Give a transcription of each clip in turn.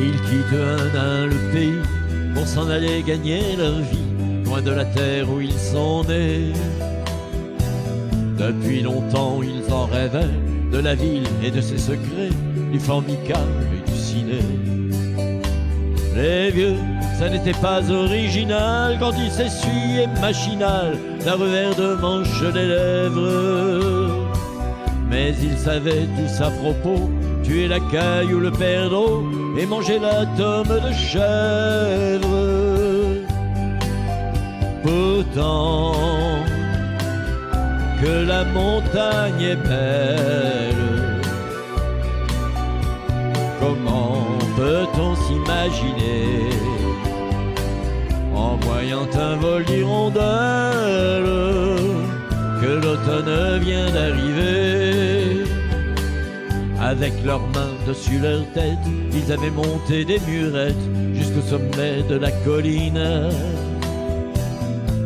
Ils quittent un à un le pays pour s'en aller gagner leur vie, loin de la terre où ils sont nés. Depuis longtemps ils en rêvaient, de la ville et de ses secrets, du formica et du ciné. Les vieux, ça n'était pas original quand ils s'essuyaient machinal d'un revers de manche des lèvres. Mais ils savaient tous à propos tuer la caille ou le perdreau et manger la tome de chèvre. Pourtant, que la montagne est belle, comment peut-on s'imaginer en voyant un vol d'hirondelles que l'automne vient d'arriver? Avec leurs mains dessus leur tête, ils avaient monté des murettes jusqu'au sommet de la colline.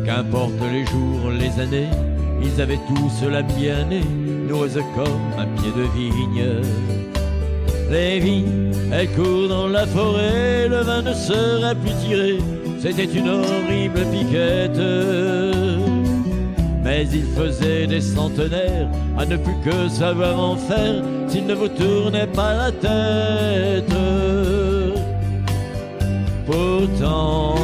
Qu'importe les jours, les années, ils avaient tous la bien née, noueuse comme un pied de vigne. Les vignes, elles courent dans la forêt, le vin ne serait plus tiré, c'était une horrible piquette. Mais il faisait des centenaires à ne plus que savoir en faire s'il ne vous tournait pas la tête. Pourtant,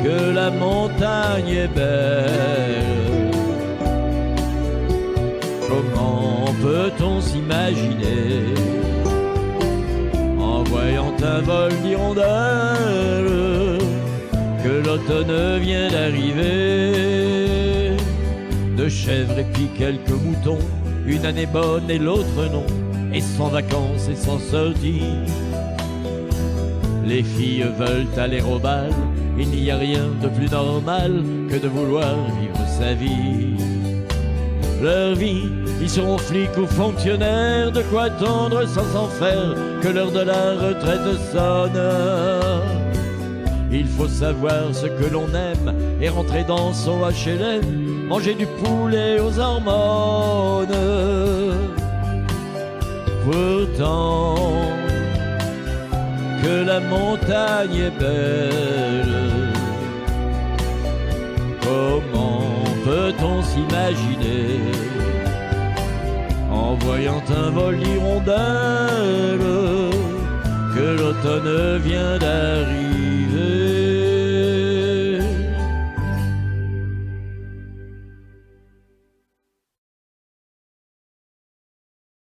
que la montagne est belle, comment peut-on s'imaginer en voyant un vol d'hirondelles que l'automne vient d'arriver? De chèvres et puis quelques moutons, une année bonne et l'autre non, et sans vacances et sans sortie. Les filles veulent aller au bal, il n'y a rien de plus normal que de vouloir vivre sa vie. Leur vie, ils seront flics ou fonctionnaires, de quoi attendre sans s'en faire que l'heure de la retraite sonne. Il faut savoir ce que l'on aime et rentrer dans son HLM, manger du poulet aux hormones. Pourtant, que la montagne est belle, comment peut-on s'imaginer en voyant un vol d'hirondelles que l'automne vient d'arriver?